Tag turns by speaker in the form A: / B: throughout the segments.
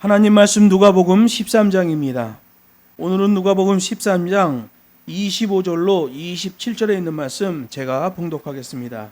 A: 하나님 말씀 누가복음 13장입니다. 오늘은 누가복음 13장 25절로 27절에 있는 말씀 제가 봉독하겠습니다.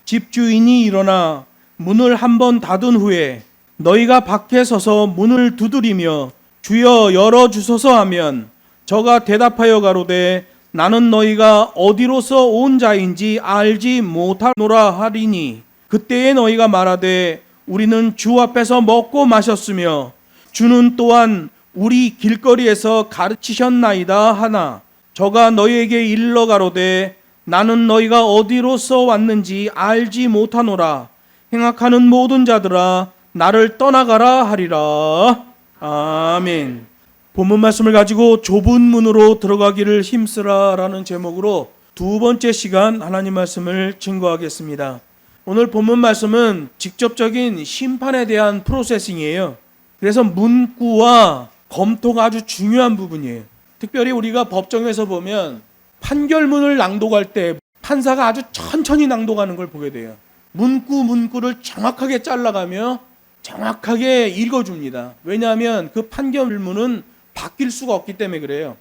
A: 집주인이 일어나 문을 한번 닫은 후에 너희가 밖에 서서 문을 두드리며 주여 열어주소서 하면 저가 대답하여 가로되 나는 너희가 어디로서 온 자인지 알지 못하노라 하리니 그때에 너희가 말하되 우리는 주 앞에서 먹고 마셨으며 주는 또한 우리 길거리에서 가르치셨나이다 하나 저가 너희에게 일러 가로되 나는 너희가 어디로서 왔는지 알지 못하노라 행악하는 모든 자들아 나를 떠나가라 하리라. 아멘. 본문 말씀을 가지고 좁은 문으로 들어가기를 힘쓰라 라는 제목으로 두 번째 시간 하나님 말씀을 증거하겠습니다. 오늘 본문 말씀은 직접적인 심판에 대한 프로세싱이에요. 그래서 문구와 검토가 아주 중요한 부분이에요. 특별히 우리가 법정에서 보면 판결문을 낭독할 때 판사가 아주 천천히 낭독하는 걸 보게 돼요. 문구를 정확하게 잘라가며 정확하게 읽어줍니다. 왜냐하면 그 판결문은 바뀔 수가 없기 때문에 그래요.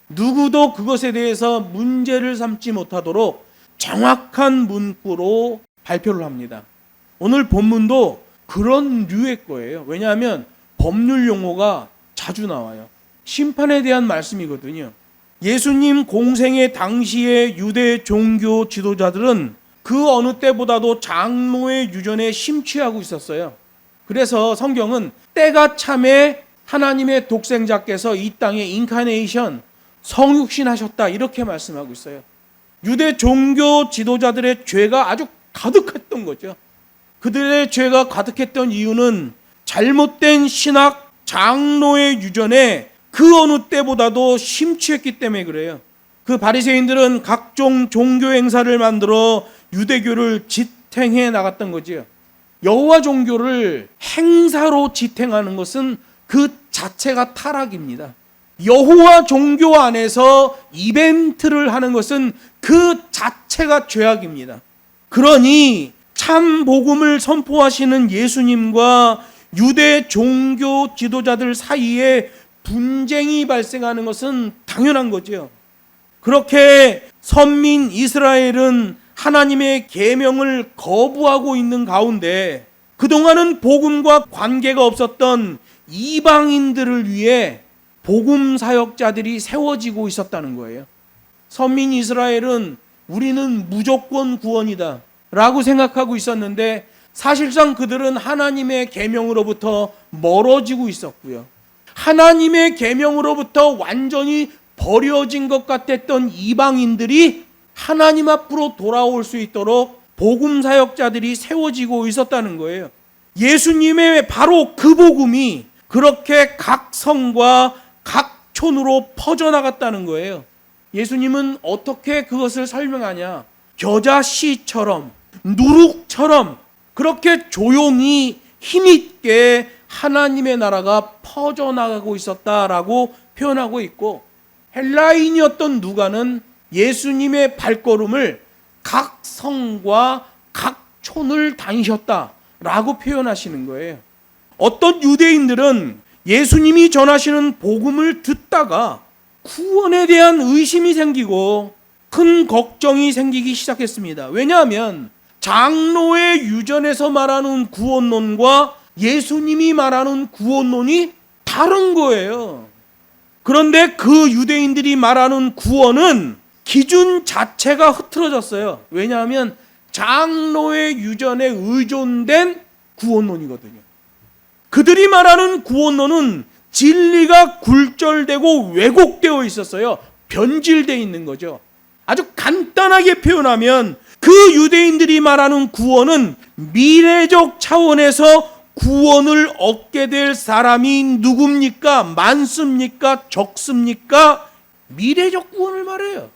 A: 누구도 그것에 대해서 문제를 삼지 못하도록 정확한 문구로 발표를 합니다. 오늘 본문도 그런 류의 거예요. 왜냐하면 법률 용어가 자주 나와요. 심판에 대한 말씀이거든요. 예수님 공생의 당시의 유대 종교 지도자들은 그 어느 때보다도 장로의 유전에 심취하고 있었어요. 그래서 성경은 때가 참에 하나님의 독생자께서 이 땅에 인카네이션, 성육신하셨다 이렇게 말씀하고 있어요. 유대 종교 지도자들의 죄가 아주 가득했던 거죠. 그들의 죄가 가득했던 이유는 잘못된 신학 장로의 유전에 그 어느 때보다도 심취했기 때문에 그래요. 그 바리새인들은 각종 종교 행사를 만들어 유대교를 지탱해 나갔던 거지요. 여호와 종교를 행사로 지탱하는 것은 그 자체가 타락입니다. 여호와 종교 안에서 이벤트를 하는 것은 그 자체가 죄악입니다. 그러니 참 복음을 선포하시는 예수님과 유대 종교 지도자들 사이에 분쟁이 발생하는 것은 당연한 거죠. 그렇게 선민 이스라엘은 하나님의 계명을 거부하고 있는 가운데 그동안은 복음과 관계가 없었던 이방인들을 위해 복음 사역자들이 세워지고 있었다는 거예요. 선민 이스라엘은 우리는 무조건 구원이다 라고 생각하고 있었는데 사실상 그들은 하나님의 계명으로부터 멀어지고 있었고요. 하나님의 계명으로부터 완전히 버려진 것 같았던 이방인들이 하나님 앞으로 돌아올 수 있도록 복음 사역자들이 세워지고 있었다는 거예요. 예수님의 바로 그 복음이 그렇게 각 성과 각 촌으로 퍼져나갔다는 거예요. 예수님은 어떻게 그것을 설명하냐? 겨자씨처럼 누룩처럼 그렇게 조용히 힘있게 하나님의 나라가 퍼져나가고 있었다라고 표현하고 있고, 헬라인이었던 누가는 예수님의 발걸음을 각 성과 각 촌을 다니셨다라고 표현하시는 거예요. 어떤 유대인들은 예수님이 전하시는 복음을 듣다가 구원에 대한 의심이 생기고 큰 걱정이 생기기 시작했습니다. 왜냐하면 장로의 유전에서 말하는 구원론과 예수님이 말하는 구원론이 다른 거예요. 그런데 그 유대인들이 말하는 구원은 기준 자체가 흐트러졌어요. 왜냐하면 장로의 유전에 의존된 구원론이거든요. 그들이 말하는 구원론은 진리가 굴절되고 왜곡되어 있었어요. 변질되어 있는 거죠. 아주 간단하게 표현하면 그 유대인들이 말하는 구원은 미래적 차원에서 구원을 얻게 될 사람이 누굽니까? 많습니까? 적습니까? 미래적 구원을 말해요.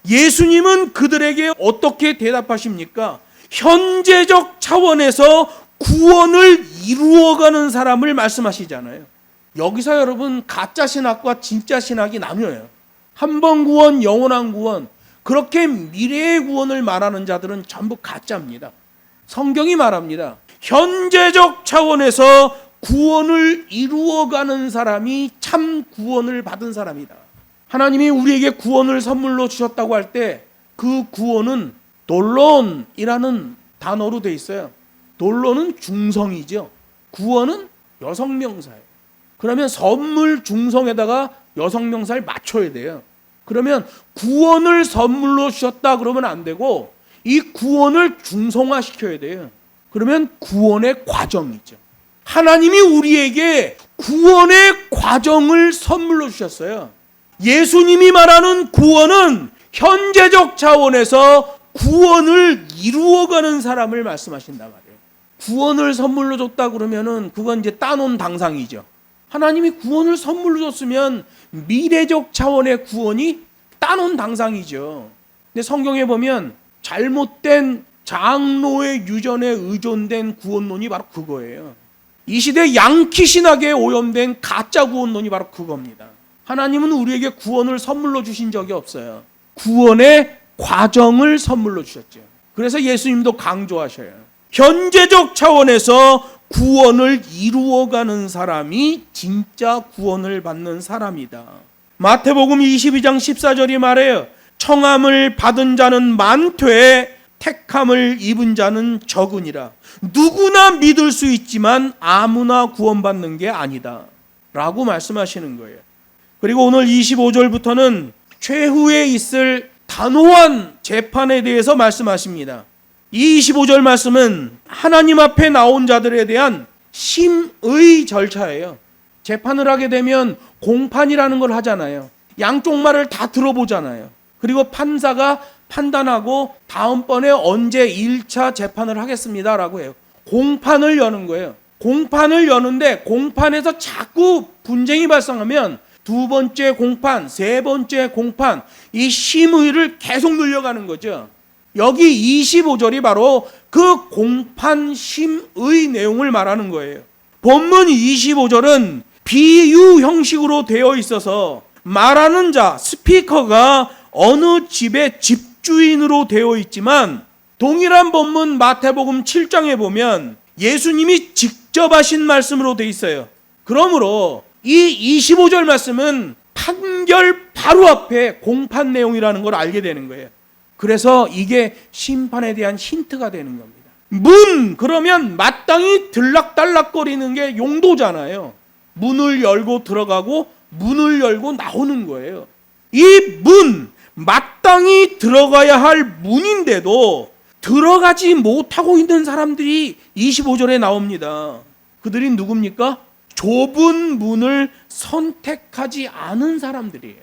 A: 예수님은 그들에게 어떻게 대답하십니까? 현재적 차원에서 구원을 이루어가는 사람을 말씀하시잖아요. 여기서 여러분 가짜 신학과 진짜 신학이 나뉘어요. 한 번 구원, 영원한 구원. 그렇게 미래의 구원을 말하는 자들은 전부 가짜입니다. 성경이 말합니다. 현재적 차원에서 구원을 이루어가는 사람이 참 구원을 받은 사람이다. 하나님이 우리에게 구원을 선물로 주셨다고 할 때 그 구원은 돌론이라는 단어로 돼 있어요. 돌론은 중성이죠. 구원은 여성명사예요. 그러면 선물 중성에다가 여성명사를 맞춰야 돼요. 그러면 구원을 선물로 주셨다 그러면 안 되고 이 구원을 중성화시켜야 돼요. 그러면 구원의 과정이죠. 하나님이 우리에게 구원의 과정을 선물로 주셨어요. 예수님이 말하는 구원은 현재적 차원에서 구원을 이루어가는 사람을 말씀하신단 말이에요. 구원을 선물로 줬다 그러면은 그건 이제 따놓은 당상이죠. 하나님이 구원을 선물로 줬으면 미래적 차원의 구원이 따놓은 당상이죠. 근데 성경에 보면 잘못된 장로의 유전에 의존된 구원론이 바로 그거예요. 이 시대 양키 신학에 오염된 가짜 구원론이 바로 그겁니다. 하나님은 우리에게 구원을 선물로 주신 적이 없어요. 구원의 과정을 선물로 주셨죠. 그래서 예수님도 강조하셔요. 현재적 차원에서 구원을 이루어가는 사람이 진짜 구원을 받는 사람이다. 마태복음 22장 14절이 말해요. 청함을 받은 자는 많되 택함을 입은 자는 적으니라. 누구나 믿을 수 있지만 아무나 구원받는 게 아니다 라고 말씀하시는 거예요. 그리고 오늘 25절부터는 최후에 있을 단호한 재판에 대해서 말씀하십니다. 이 25절 말씀은 하나님 앞에 나온 자들에 대한 심의 절차예요. 재판을 하게 되면 공판이라는 걸 하잖아요. 양쪽 말을 다 들어보잖아요. 그리고 판사가 판단하고 다음번에 언제 1차 재판을 하겠습니다라고 해요. 공판을 여는 거예요. 공판을 여는데 공판에서 자꾸 분쟁이 발생하면 두 번째 공판, 세 번째 공판, 이 심의를 계속 늘려가는 거죠. 여기 25절이 바로 그 공판 심의 내용을 말하는 거예요. 본문 25절은 비유 형식으로 되어 있어서 말하는 자, 스피커가 어느 집의 집주인으로 되어 있지만 동일한 본문 마태복음 7장에 보면 예수님이 직접 하신 말씀으로 되어 있어요. 그러므로 이 25절 말씀은 판결 바로 앞에 공판 내용이라는 걸 알게 되는 거예요. 그래서 이게 심판에 대한 힌트가 되는 겁니다. 문, 그러면 마땅히 들락달락거리는 게 용도잖아요. 문을 열고 들어가고 문을 열고 나오는 거예요. 이 문, 마땅히 들어가야 할 문인데도 들어가지 못하고 있는 사람들이 25절에 나옵니다. 그들이 누굽니까? 좁은 문을 선택하지 않은 사람들이에요.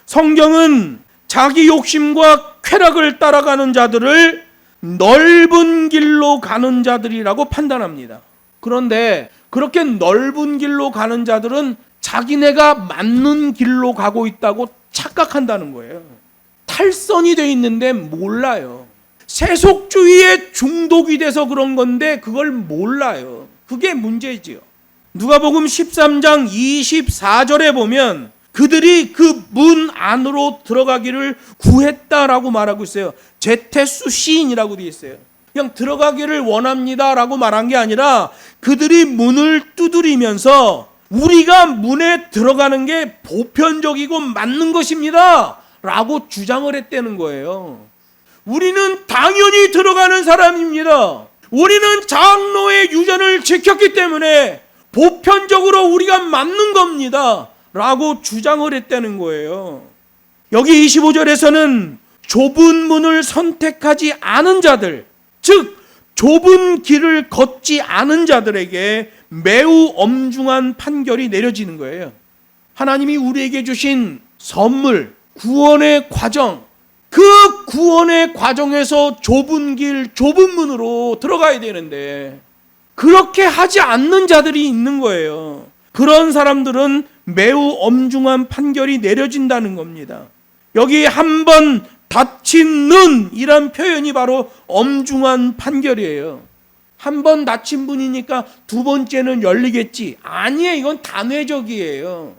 A: 성경은 자기 욕심과 쾌락을 따라가는 자들을 넓은 길로 가는 자들이라고 판단합니다. 그런데 그렇게 넓은 길로 가는 자들은 자기네가 맞는 길로 가고 있다고 착각한다는 거예요. 탈선이 돼 있는데 몰라요. 세속주의에 중독이 돼서 그런 건데 그걸 몰라요. 그게 문제지요. 누가복음 13장 24절에 보면 그들이 그 문 안으로 들어가기를 구했다라고 말하고 있어요. 제테수 시인이라고 되어 있어요. 그냥 들어가기를 원합니다라고 말한 게 아니라 그들이 문을 두드리면서 우리가 문에 들어가는 게 보편적이고 맞는 것입니다 라고 주장을 했다는 거예요. 우리는 당연히 들어가는 사람입니다. 우리는 장로의 유전을 지켰기 때문에 보편적으로 우리가 맞는 겁니다 라고 주장을 했다는 거예요. 여기 25절에서는 좁은 문을 선택하지 않은 자들, 즉 좁은 길을 걷지 않은 자들에게 매우 엄중한 판결이 내려지는 거예요. 하나님이 우리에게 주신 선물, 구원의 과정, 그 구원의 과정에서 좁은 길, 좁은 문으로 들어가야 되는데 그렇게 하지 않는 자들이 있는 거예요. 그런 사람들은 매우 엄중한 판결이 내려진다는 겁니다. 여기 한 번 닫힌 눈이란 표현이 바로 엄중한 판결이에요. 한 번 닫힌 문이니까 두 번째는 열리겠지. 아니에요. 이건 단회적이에요.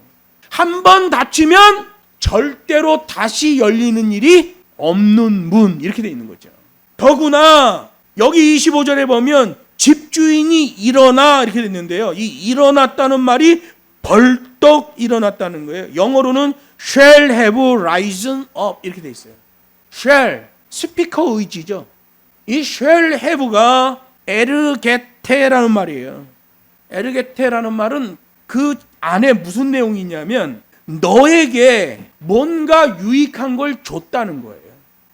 A: 한 번 닫히면 절대로 다시 열리는 일이 없는 문, 이렇게 돼 있는 거죠. 더구나 여기 25절에 보면 집주인이 일어나 이렇게 됐는데요. 이 일어났다는 말이 벌떡 일어났다는 거예요. 영어로는 shall have risen up 이렇게 돼 있어요. shall 스피커 의지죠. 이 shall have가 에르게테라는 말이에요. 에르게테라는 말은 그 안에 무슨 내용이 있냐면 너에게 뭔가 유익한 걸 줬다는 거예요.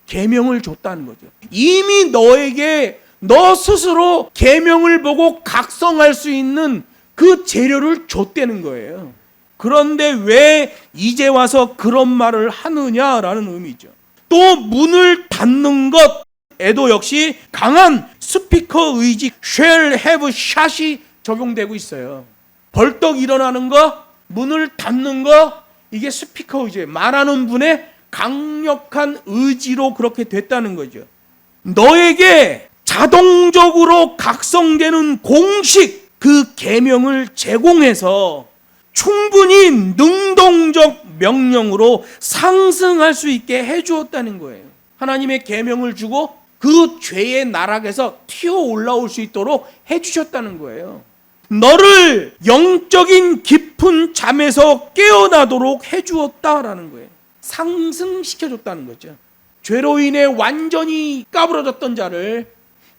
A: 계명을 줬다는 거죠. 이미 너에게 너 스스로 계명을 보고 각성할 수 있는 그 재료를 줬다는 거예요. 그런데 왜 이제 와서 그런 말을 하느냐라는 의미죠. 또 문을 닫는 것에도 역시 강한 스피커 의지 shall have shot이 적용되고 있어요. 벌떡 일어나는 거, 문을 닫는 거, 이게 스피커 의지예요. 말하는 분의 강력한 의지로 그렇게 됐다는 거죠. 너에게 자동적으로 각성되는 공식, 그 계명을 제공해서 충분히 능동적 명령으로 상승할 수 있게 해주었다는 거예요. 하나님의 계명을 주고 그 죄의 나락에서 튀어 올라올 수 있도록 해주셨다는 거예요. 너를 영적인 깊은 잠에서 깨어나도록 해주었다라는 거예요. 상승시켜줬다는 거죠. 죄로 인해 완전히 까부러졌던 자를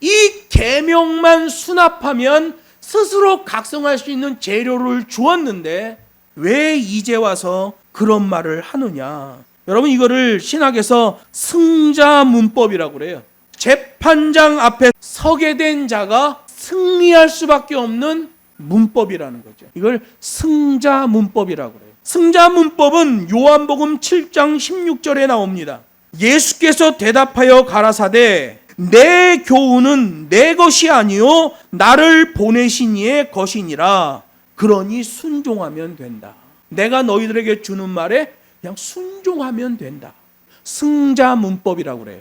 A: 이 계명만 수납하면 스스로 각성할 수 있는 재료를 주었는데 왜 이제 와서 그런 말을 하느냐. 여러분, 이거를 신학에서 승자 문법이라고 그래요. 재판장 앞에 서게 된 자가 승리할 수밖에 없는 문법이라는 거죠. 이걸 승자 문법이라고 그래요. 승자 문법은 요한복음 7장 16절에 나옵니다. 예수께서 대답하여 가라사대 내 교훈은 내 것이 아니요 나를 보내신 이의 것이니라. 그러니 순종하면 된다. 내가 너희들에게 주는 말에 그냥 순종하면 된다. 승자 문법이라고 그래요.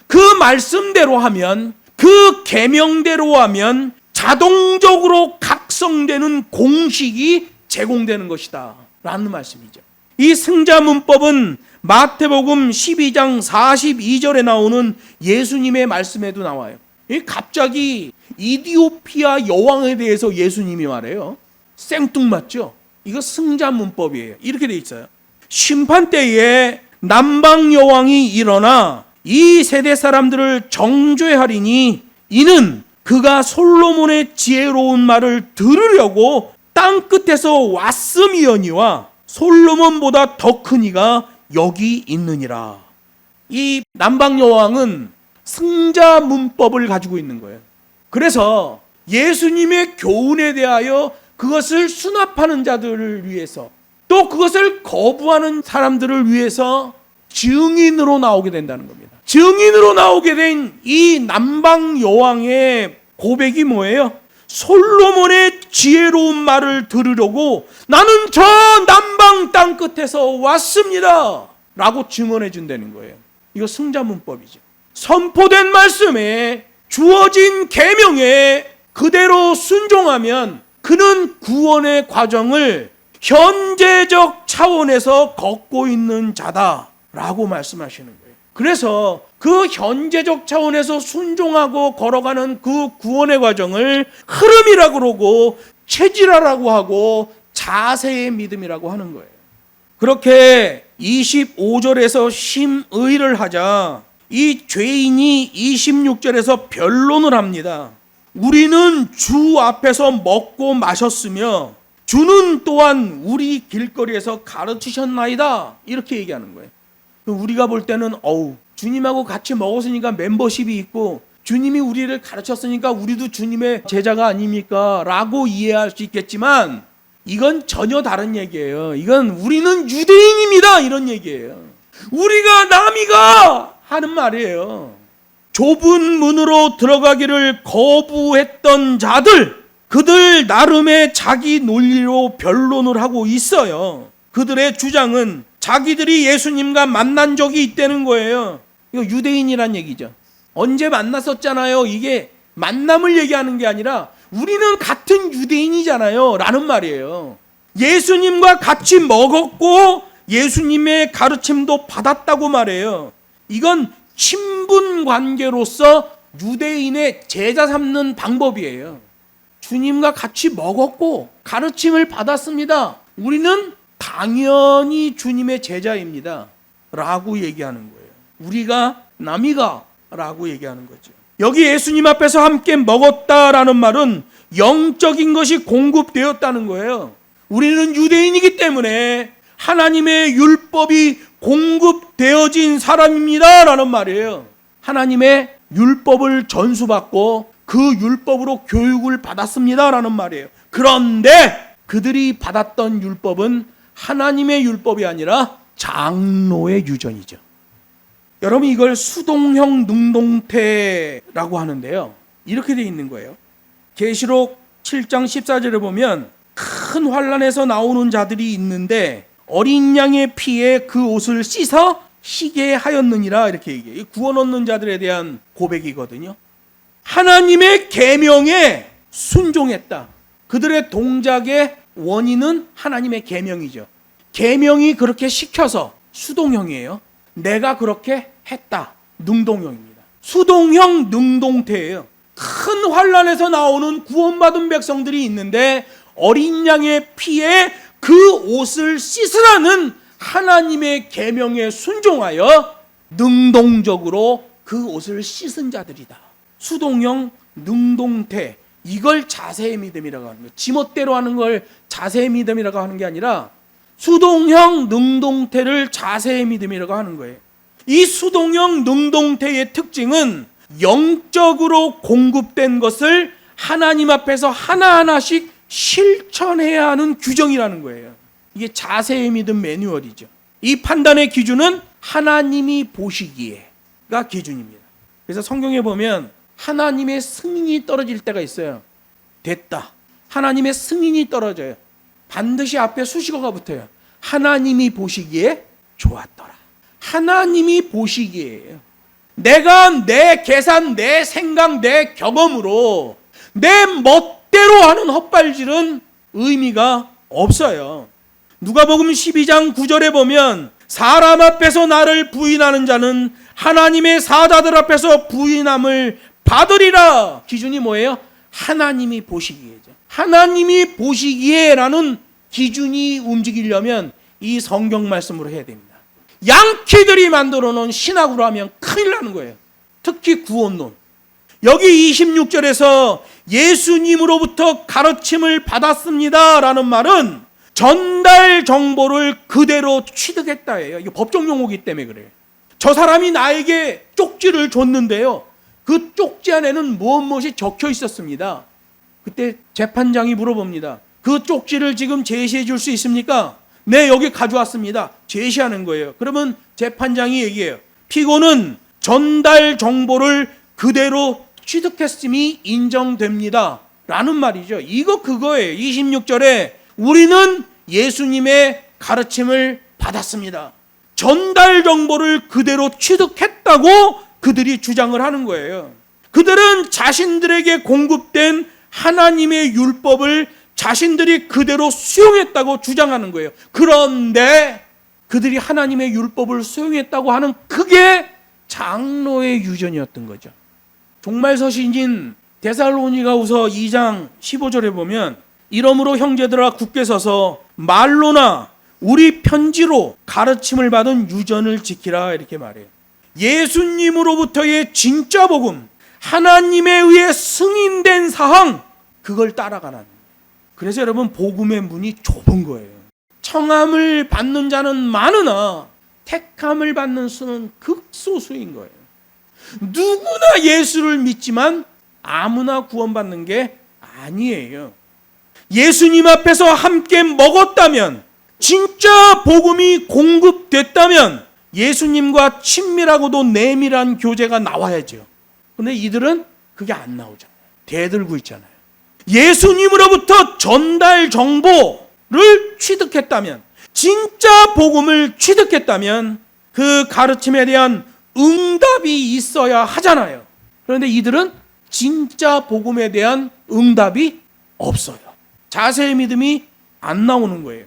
A: 그 말씀대로 하면, 그 계명대로 하면 자동적으로 각성되는 공식이 제공되는 것이다 라는 말씀이죠. 이 승자 문법은 마태복음 12장 42절에 나오는 예수님의 말씀에도 나와요. 갑자기 이디오피아 여왕에 대해서 예수님이 말해요. 생뚱맞죠? 이거 승자 문법이에요. 이렇게 돼 있어요. 심판 때에 남방 여왕이 일어나 이 세대 사람들을 정죄하리니 이는 그가 솔로몬의 지혜로운 말을 들으려고 땅 끝에서 왔음이거니와 솔로몬보다 더 큰 이가 여기 있느니라. 이 남방 여왕은 승자 문법을 가지고 있는 거예요. 그래서 예수님의 교훈에 대하여 그것을 수납하는 자들을 위해서, 또 그것을 거부하는 사람들을 위해서 증인으로 나오게 된다는 겁니다. 증인으로 나오게 된 이 남방 여왕의 고백이 뭐예요? 솔로몬의 지혜로운 말을 들으려고 나는 저 남방 땅 끝에서 왔습니다 라고 증언해 준다는 거예요. 이거 승자 문법이죠. 선포된 말씀에 주어진 계명에 그대로 순종하면 그는 구원의 과정을 현재적 차원에서 걷고 있는 자다라고 말씀하시는 거예요. 그래서 그 현재적 차원에서 순종하고 걸어가는 그 구원의 과정을 흐름이라고 그러고 체질화라고 하고 자세의 믿음이라고 하는 거예요. 그렇게 25절에서 심의를 하자 이 죄인이 26절에서 변론을 합니다. 우리는 주 앞에서 먹고 마셨으며 주는 또한 우리 길거리에서 가르치셨나이다 이렇게 얘기하는 거예요. 우리가 볼 때는 주님하고 같이 먹었으니까 멤버십이 있고 주님이 우리를 가르쳤으니까 우리도 주님의 제자가 아닙니까? 라고 이해할 수 있겠지만 이건 전혀 다른 얘기예요. 이건 우리는 유대인입니다 이런 얘기예요. 우리가 남이가 하는 말이에요. 좁은 문으로 들어가기를 거부했던 자들, 그들 나름의 자기 논리로 변론을 하고 있어요. 그들의 주장은 자기들이 예수님과 만난 적이 있다는 거예요. 이거 유대인이란 얘기죠. 언제 만났었잖아요. 이게 만남을 얘기하는 게 아니라 우리는 같은 유대인이잖아요 라는 말이에요. 예수님과 같이 먹었고 예수님의 가르침도 받았다고 말해요. 이건 친분 관계로서 유대인의 제자 삼는 방법이에요. 주님과 같이 먹었고 가르침을 받았습니다. 우리는 당연히 주님의 제자입니다. 라고 얘기하는 거예요. 우리가 남이가 라고 얘기하는 거죠. 여기 예수님 앞에서 함께 먹었다라는 말은 영적인 것이 공급되었다는 거예요. 우리는 유대인이기 때문에 하나님의 율법이 공급되어진 사람입니다 라는 말이에요. 하나님의 율법을 전수받고 그 율법으로 교육을 받았습니다 라는 말이에요. 그런데 그들이 받았던 율법은 하나님의 율법이 아니라 장로의 유전이죠. 여러분, 이걸 수동형 능동태라고 하는데요. 이렇게 되어 있는 거예요. 계시록 7장 14절에 보면 큰 환란에서 나오는 자들이 있는데 어린 양의 피에 그 옷을 씻어 희게 하였느니라, 이렇게 얘기해요. 구원 얻는 자들에 대한 고백이거든요. 하나님의 계명에 순종했다. 그들의 동작의 원인은 하나님의 계명이죠. 계명이 그렇게 시켜서 수동형이에요. 내가 그렇게 했다. 능동형입니다. 수동형 능동태예요. 큰 환란에서 나오는 구원받은 백성들이 있는데 어린 양의 피에 그 옷을 씻으라는 하나님의 계명에 순종하여 능동적으로 그 옷을 씻은 자들이다. 수동형 능동태, 이걸 자세의 믿음이라고 하는 거예요. 지멋대로 하는 걸 자세의 믿음이라고 하는 게 아니라 수동형 능동태를 자세의 믿음이라고 하는 거예요. 이 수동형 능동태의 특징은 영적으로 공급된 것을 하나님 앞에서 하나하나씩 실천해야 하는 규정이라는 거예요. 이게 자세의 믿음 매뉴얼이죠. 이 판단의 기준은 하나님이 보시기에가 기준입니다. 그래서 성경에 보면 하나님의 승인이 떨어질 때가 있어요. 됐다. 하나님의 승인이 떨어져요. 반드시 앞에 수식어가 붙어요. 하나님이 보시기에 좋았더라. 하나님이 보시기에요. 내가 내 계산, 내 생각, 내 경험으로 내 멋대로 하는 헛발질은 의미가 없어요. 누가복음 12장 9절에 보면 사람 앞에서 나를 부인하는 자는 하나님의 사자들 앞에서 부인함을 받으리라. 기준이 뭐예요? 하나님이 보시기에죠. 하나님이 보시기에라는 기준이 움직이려면 이 성경 말씀으로 해야 됩니다. 양키들이 만들어 놓은 신학으로 하면 큰일 나는 거예요. 특히 구원론. 여기 26절에서 예수님으로부터 가르침을 받았습니다 라는 말은 전달 정보를 그대로 취득했다예요. 이게 법정 용어이기 때문에 그래요. 저 사람이 나에게 쪽지를 줬는데요. 그 쪽지 안에는 무엇이 적혀 있었습니다. 그때 재판장이 물어봅니다. 그 쪽지를 지금 제시해 줄 수 있습니까? 네, 여기 가져왔습니다. 제시하는 거예요. 그러면 재판장이 얘기해요. 피고는 전달 정보를 그대로 취득했음이 인정됩니다 라는 말이죠. 이거 그거예요. 26절에 우리는 예수님의 가르침을 받았습니다. 전달 정보를 그대로 취득했다고 그들이 주장을 하는 거예요. 그들은 자신들에게 공급된 하나님의 율법을 자신들이 그대로 수용했다고 주장하는 거예요. 그런데 그들이 하나님의 율법을 수용했다고 하는 그게 장로의 유전이었던 거죠. 종말서신인 데살로니가후서 2장 15절에 보면 이러므로 형제들아 굳게 서서 말로나 우리 편지로 가르침을 받은 유전을 지키라, 이렇게 말해요. 예수님으로부터의 진짜 복음, 하나님에 의해 승인된 사항, 그걸 따라가라는 거예요. 그래서 여러분, 복음의 문이 좁은 거예요. 청함을 받는 자는 많으나 택함을 받는 수는 극소수인 거예요. 누구나 예수를 믿지만 아무나 구원받는 게 아니에요. 예수님 앞에서 함께 먹었다면, 진짜 복음이 공급됐다면 예수님과 친밀하고도 내밀한 교제가 나와야죠. 근데 이들은 그게 안 나오잖아요. 대들고 있잖아요. 예수님으로부터 전달 정보를 취득했다면, 진짜 복음을 취득했다면 그 가르침에 대한 응답이 있어야 하잖아요. 그런데 이들은 진짜 복음에 대한 응답이 없어요. 자세의 믿음이 안 나오는 거예요.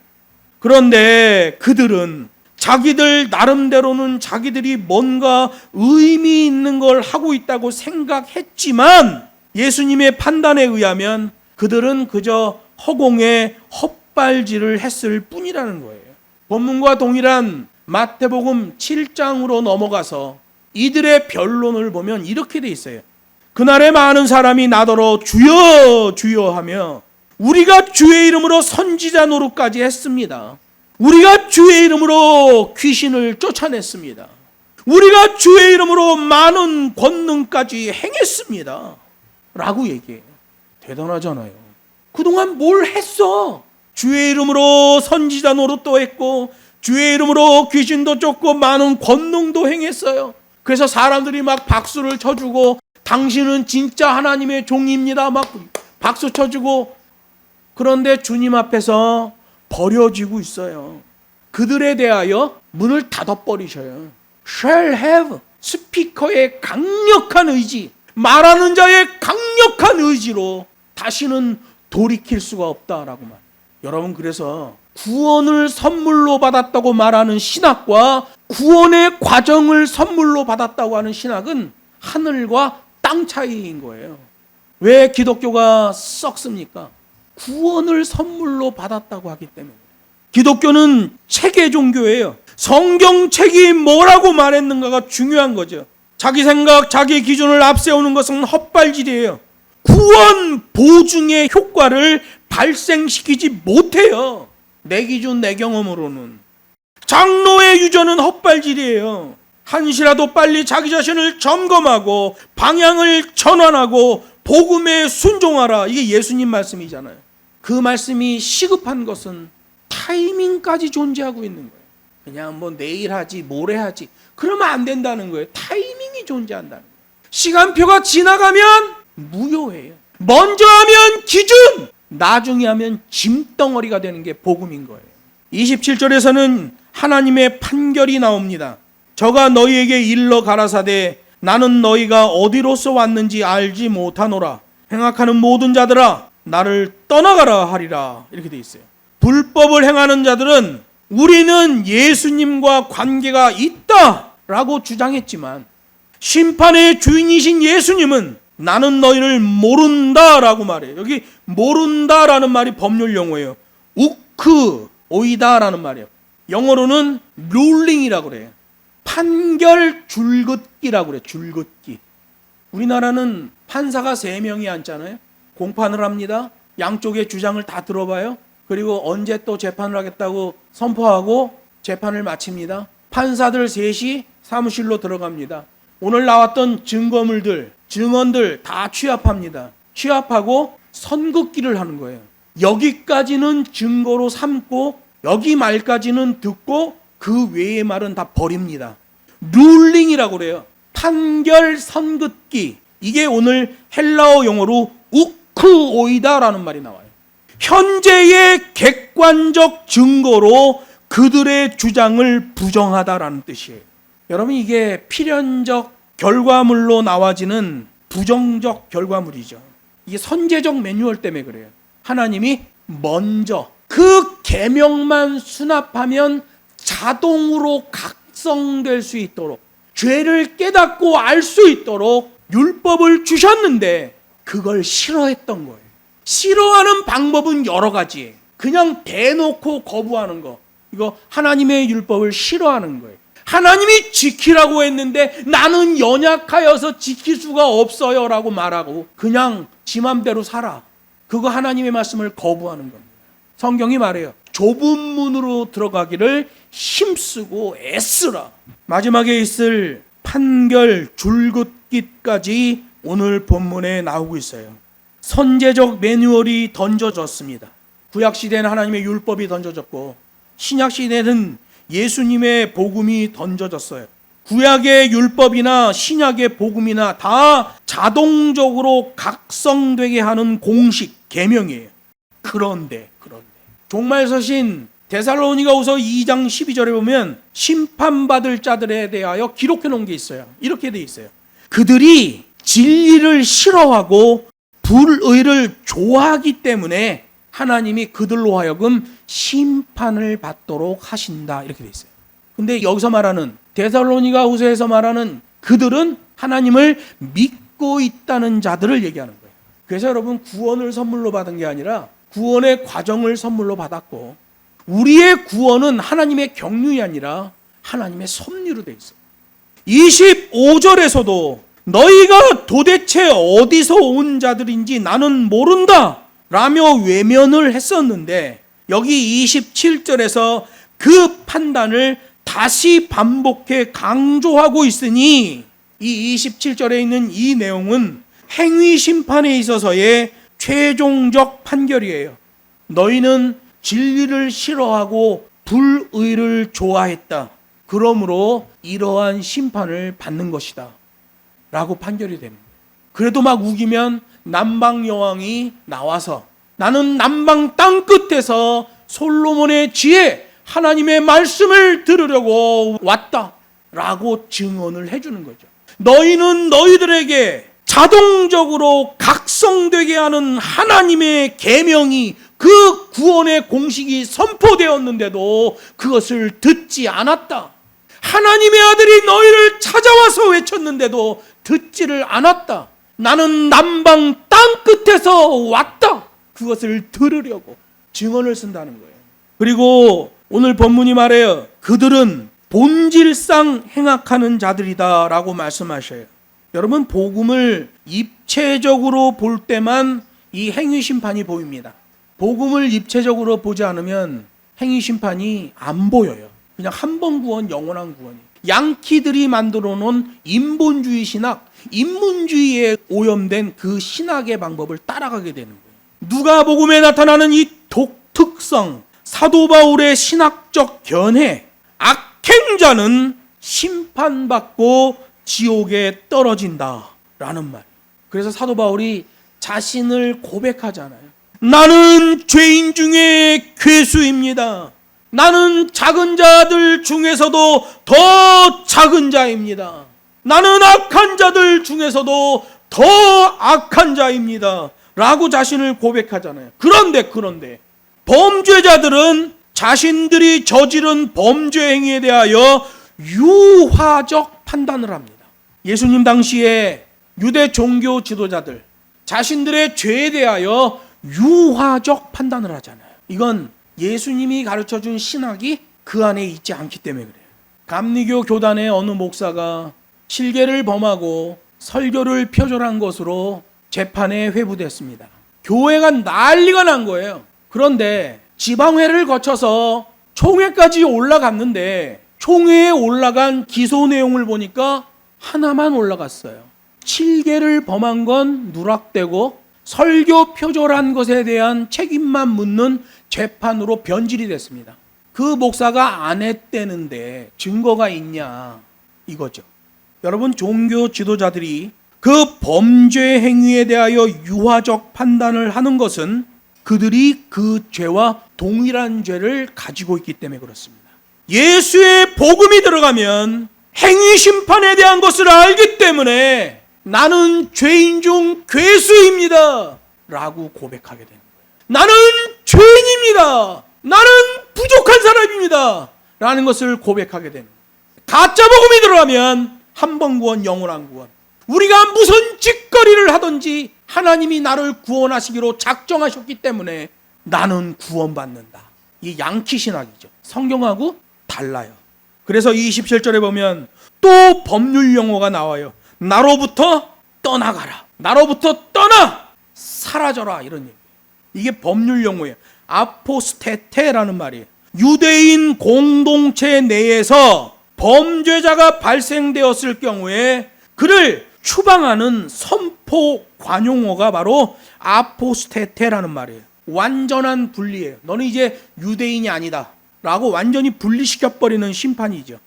A: 그런데 그들은 자기들 나름대로는 자기들이 뭔가 의미 있는 걸 하고 있다고 생각했지만 예수님의 판단에 의하면 그들은 그저 허공에 헛발질을 했을 뿐이라는 거예요. 본문과 동일한 마태복음 7장으로 넘어가서 이들의 변론을 보면 이렇게 돼 있어요. 그날에 많은 사람이 나더러 주여 주여 하며 우리가 주의 이름으로 선지자 노릇까지 했습니다. 우리가 주의 이름으로 귀신을 쫓아냈습니다. 우리가 주의 이름으로 많은 권능까지 행했습니다. 라고 얘기해요. 대단하잖아요. 그동안 뭘 했어? 주의 이름으로 선지자 노릇도 했고 주의 이름으로 귀신도 쫓고 많은 권능도 행했어요. 그래서 사람들이 막 박수를 쳐주고 당신은 진짜 하나님의 종입니다. 막 박수 쳐주고 그런데 주님 앞에서 버려지고 있어요. 그들에 대하여 문을 닫아버리셔요. shall have 스피커의 강력한 의지, 말하는 자의 강력한 의지로 다시는 돌이킬 수가 없다라고 말. 여러분 그래서 구원을 선물로 받았다고 말하는 신학과 구원의 과정을 선물로 받았다고 하는 신학은 하늘과 땅 차이인 거예요. 왜 기독교가 썩습니까? 구원을 선물로 받았다고 하기 때문에. 기독교는 체계 종교예요. 성경책이 뭐라고 말했는가가 중요한 거죠. 자기 생각, 자기 기준을 앞세우는 것은 헛발질이에요. 구원 보증의 효과를 발생시키지 못해요. 내 기준, 내 경험으로는. 장로의 유전은 헛발질이에요. 한시라도 빨리 자기 자신을 점검하고 방향을 전환하고 복음에 순종하라. 이게 예수님 말씀이잖아요. 그 말씀이 시급한 것은 타이밍까지 존재하고 있는 거예요. 그냥 뭐 내일 하지 모레 하지 그러면 안 된다는 거예요. 타이밍이 존재한다는 거예요. 시간표가 지나가면 무효해요. 먼저 하면 기준, 나중에 하면 짐덩어리가 되는 게 복음인 거예요. 27절에서는 하나님의 판결이 나옵니다. 저가 너희에게 일러 가라사대 나는 너희가 어디로서 왔는지 알지 못하노라. 행악하는 모든 자들아 나를 떠나가라 하리라. 이렇게 돼 있어요. 불법을 행하는 자들은 우리는 예수님과 관계가 있다라고 주장했지만 심판의 주인이신 예수님은 나는 너희를 모른다라고 말해요. 여기 모른다라는 말이 법률 용어예요. 우크 오이다라는 말이에요. 영어로는 룰링이라고 그래요. 판결 줄긋기라고 그래요. 줄긋기. 우리나라는 판사가 3명이 앉잖아요. 공판을 합니다. 양쪽의 주장을 다 들어봐요. 그리고 언제 또 재판을 하겠다고 선포하고 재판을 마칩니다. 판사들 셋이 사무실로 들어갑니다. 오늘 나왔던 증거물들, 증언들 다 취합합니다. 취합하고 선긋기를 하는 거예요. 여기까지는 증거로 삼고 여기 말까지는 듣고 그 외의 말은 다 버립니다. 룰링이라고 그래요. 판결 선긋기. 이게 오늘 헬라어 용어로 우크오이다라는 말이 나와요. 현재의 객관적 증거로 그들의 주장을 부정하다라는 뜻이에요. 여러분 이게 필연적 결과물로 나와지는 부정적 결과물이죠. 이게 선제적 매뉴얼 때문에 그래요. 하나님이 먼저 그 계명만 수납하면 자동으로 각성될 수 있도록 죄를 깨닫고 알 수 있도록 율법을 주셨는데 그걸 싫어했던 거예요. 싫어하는 방법은 여러 가지예요. 그냥 대놓고 거부하는 거. 이거 하나님의 율법을 싫어하는 거예요. 하나님이 지키라고 했는데 나는 연약하여서 지킬 수가 없어요 라고 말하고 그냥 지 맘대로 살아. 그거 하나님의 말씀을 거부하는 겁니다. 성경이 말해요. 좁은 문으로 들어가기를 힘쓰고 애쓰라. 마지막에 있을 판결 줄긋기까지 오늘 본문에 나오고 있어요. 선제적 매뉴얼이 던져졌습니다. 구약시대는 하나님의 율법이 던져졌고 신약시대는 예수님의 복음이 던져졌어요. 구약의 율법이나 신약의 복음이나 다 자동적으로 각성되게 하는 공식, 계명이에요. 그런데 종말서신 데살로니가후서 2장 12절에 보면 심판받을 자들에 대하여 기록해 놓은 게 있어요. 이렇게 돼 있어요. 그들이 진리를 싫어하고 불의를 좋아하기 때문에 하나님이 그들로 하여금 심판을 받도록 하신다. 이렇게 돼 있어요. 근데 여기서 말하는 데살로니가 후서에서 말하는 그들은 하나님을 믿고 있다는 자들을 얘기하는 거예요. 그래서 여러분, 구원을 선물로 받은 게 아니라 구원의 과정을 선물로 받았고, 우리의 구원은 하나님의 경륜이 아니라 하나님의 섭리로 돼 있어요. 25절에서도 너희가 도대체 어디서 온 자들인지 나는 모른다 라며 외면을 했었는데, 여기 27절에서 그 판단을 다시 반복해 강조하고 있으니, 이 27절에 있는 이 내용은 행위 심판에 있어서의 최종적 판결이에요. 너희는 진리를 싫어하고 불의를 좋아했다. 그러므로 이러한 심판을 받는 것이다 라고 판결이 됩니다. 그래도 막 우기면 남방 여왕이 나와서 나는 남방 땅끝에서 솔로몬의 지혜, 하나님의 말씀을 들으려고 왔다 라고 증언을 해주는 거죠. 너희는 너희들에게 자동적으로 각성되게 하는 하나님의 계명이, 그 구원의 공식이 선포되었는데도 그것을 듣지 않았다. 하나님의 아들이 너희를 찾아와서 외쳤는데도 듣지를 않았다. 나는 남방 땅끝에서 왔다. 그것을 들으려고 증언을 쓴다는 거예요. 그리고 오늘 본문이 말해요. 그들은 본질상 행악하는 자들이다 라고 말씀하셔요. 여러분, 복음을 입체적으로 볼 때만 이 행위 심판이 보입니다. 복음을 입체적으로 보지 않으면 행위 심판이 안 보여요. 그냥 한 번 구원, 영원한 구원이에요. 양키들이 만들어 놓은 인본주의 신학, 인문주의에 오염된 그 신학의 방법을 따라가게 되는 거예요. 누가복음에 나타나는 이 독특성, 사도 바울의 신학적 견해, 악행자는 심판받고 지옥에 떨어진다라는 말. 그래서 사도 바울이 자신을 고백하잖아요. 나는 죄인 중에 괴수입니다. 나는 작은 자들 중에서도 더 작은 자입니다. 나는 악한 자들 중에서도 더 악한 자입니다 라고 자신을 고백하잖아요. 그런데 범죄자들은 자신들이 저지른 범죄 행위에 대하여 유화적 판단을 합니다. 예수님 당시에 유대 종교 지도자들, 자신들의 죄에 대하여 유화적 판단을 하잖아요. 이건 예수님이 가르쳐준 신학이 그 안에 있지 않기 때문에 그래요. 감리교 교단의 어느 목사가 실계를 범하고 설교를 표절한 것으로 재판에 회부됐습니다. 교회가 난리가 난 거예요. 그런데 지방회를 거쳐서 총회까지 올라갔는데, 총회에 올라간 기소 내용을 보니까 하나만 올라갔어요. 7계를 범한 건 누락되고 설교 표절한 것에 대한 책임만 묻는 재판으로 변질이 됐습니다. 그 목사가 안 했대는데 증거가 있냐 이거죠. 여러분, 종교 지도자들이 그 범죄 행위에 대하여 유화적 판단을 하는 것은 그들이 그 죄와 동일한 죄를 가지고 있기 때문에 그렇습니다. 예수의 복음이 들어가면 행위 심판에 대한 것을 알기 때문에 나는 죄인 중 괴수입니다 라고 고백하게 되는 거예요. 나는 죄인입니다. 나는 부족한 사람입니다 라는 것을 고백하게 되는 거예요. 가짜 복음이 들어가면 한 번 구원, 영원한 구원. 우리가 무슨 짓거리를 하든지 하나님이 나를 구원하시기로 작정하셨기 때문에 나는 구원받는다. 이 양키 신학이죠. 성경하고 달라요. 그래서 27절에 보면 또 법률 용어가 나와요. 나로부터 떠나가라. 나로부터 떠나 사라져라. 이런 얘기. 이게 법률 용어예요. 아포스테테라는 말이에요. 유대인 공동체 내에서 범죄자가 발생되었을 경우에 그를 추방하는 선포 관용어가 바로 아포스테테라는 말이에요. 완전한 분리예요. 너는 이제 유대인이 아니다 라고 완전히 분리시켜버리는 심판이죠.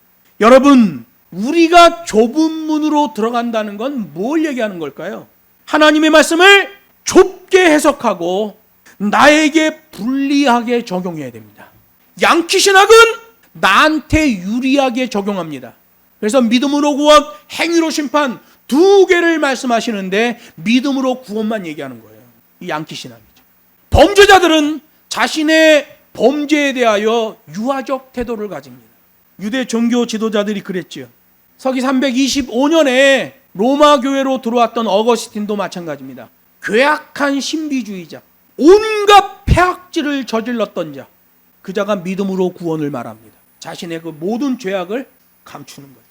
A: 여러분, 우리가 좁은 문으로 들어간다는 건 뭘 얘기하는 걸까요? 하나님의 말씀을 좁게 해석하고 나에게 불리하게 적용해야 됩니다. 양키 신학은 나한테 유리하게 적용합니다. 그래서 믿음으로 구원, 행위로 심판 두 개를 말씀하시는데 믿음으로 구원만 얘기하는 거예요. 이 양키 신학이죠. 범죄자들은 자신의 범죄에 대하여 유화적 태도를 가집니다. 유대 종교 지도자들이 그랬지요. 서기 325년에 로마 교회로 들어왔던 어거스틴도 마찬가지입니다. 괴악한 신비주의자, 온갖 폐악질을 저질렀던 자, 그 자가 믿음으로 구원을 말합니다. 자신의 그 모든 죄악을 감추는 거죠.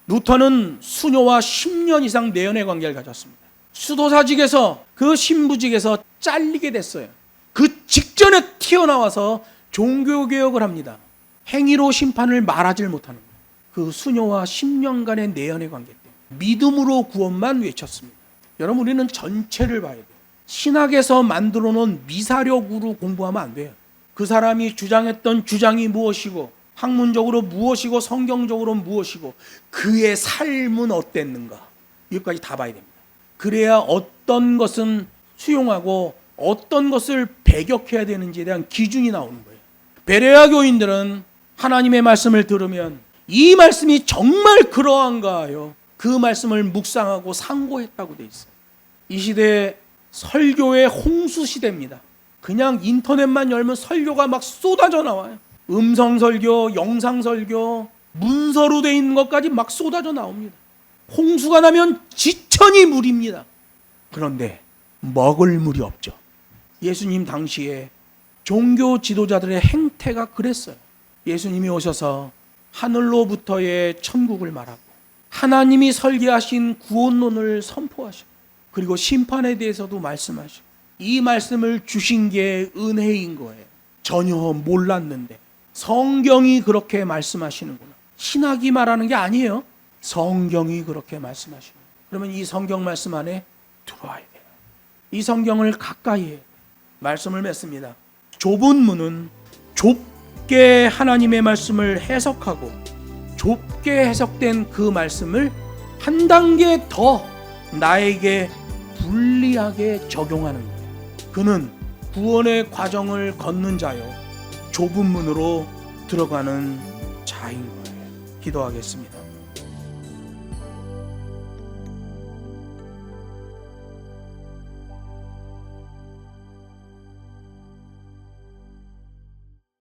A: 루터는 수녀와 10년 이상 내연의 관계를 가졌습니다. 수도사직에서 그 신부직에서 잘리게 됐어요. 그 직전에 튀어나와서 종교개혁을 합니다. 행위로 심판을 말하지 못하는 거예요. 그 수녀와 10년간의 내연의 관계 때문에 믿음으로 구원만 외쳤습니다. 여러분, 우리는 전체를 봐야 돼요. 신학에서 만들어 놓은 미사력으로 공부하면 안 돼요. 그 사람이 주장했던 주장이 무엇이고, 학문적으로 무엇이고, 성경적으로 무엇이고, 그의 삶은 어땠는가, 이것까지 다 봐야 됩니다. 그래야 어떤 것은 수용하고 어떤 것을 배격해야 되는지에 대한 기준이 나오는 거예요. 베레아 교인들은 하나님의 말씀을 들으면 이 말씀이 정말 그러한가요? 그 말씀을 묵상하고 상고했다고 돼 있어요. 이 시대에 설교의 홍수 시대입니다. 그냥 인터넷만 열면 설교가 막 쏟아져 나와요. 음성 설교, 영상 설교, 문서로 돼 있는 것까지 막 쏟아져 나옵니다. 홍수가 나면 지천이 물입니다. 그런데 먹을 물이 없죠. 예수님 당시에 종교 지도자들의 행태가 그랬어요. 예수님이 오셔서 하늘로부터의 천국을 말하고 하나님이 설계하신 구원론을 선포하시고 그리고 심판에 대해서도 말씀하시고 이 말씀을 주신 게 은혜인 거예요. 전혀 몰랐는데 성경이 그렇게 말씀하시는구나. 신학이 말하는 게 아니에요. 성경이 그렇게 말씀하시는 거예요. 그러면 이 성경 말씀 안에 들어와야 돼요. 이 성경을 가까이 해야 돼요. 말씀을 맺습니다. 좁은 문은 좁게 하나님의 말씀을 해석하고 좁게 해석된 그 말씀을 한 단계 더 나에게 불리하게 적용하는 거예요. 그는 구원의 과정을 걷는 자요, 좁은 문으로 들어가는 자인 거예요. 기도하겠습니다.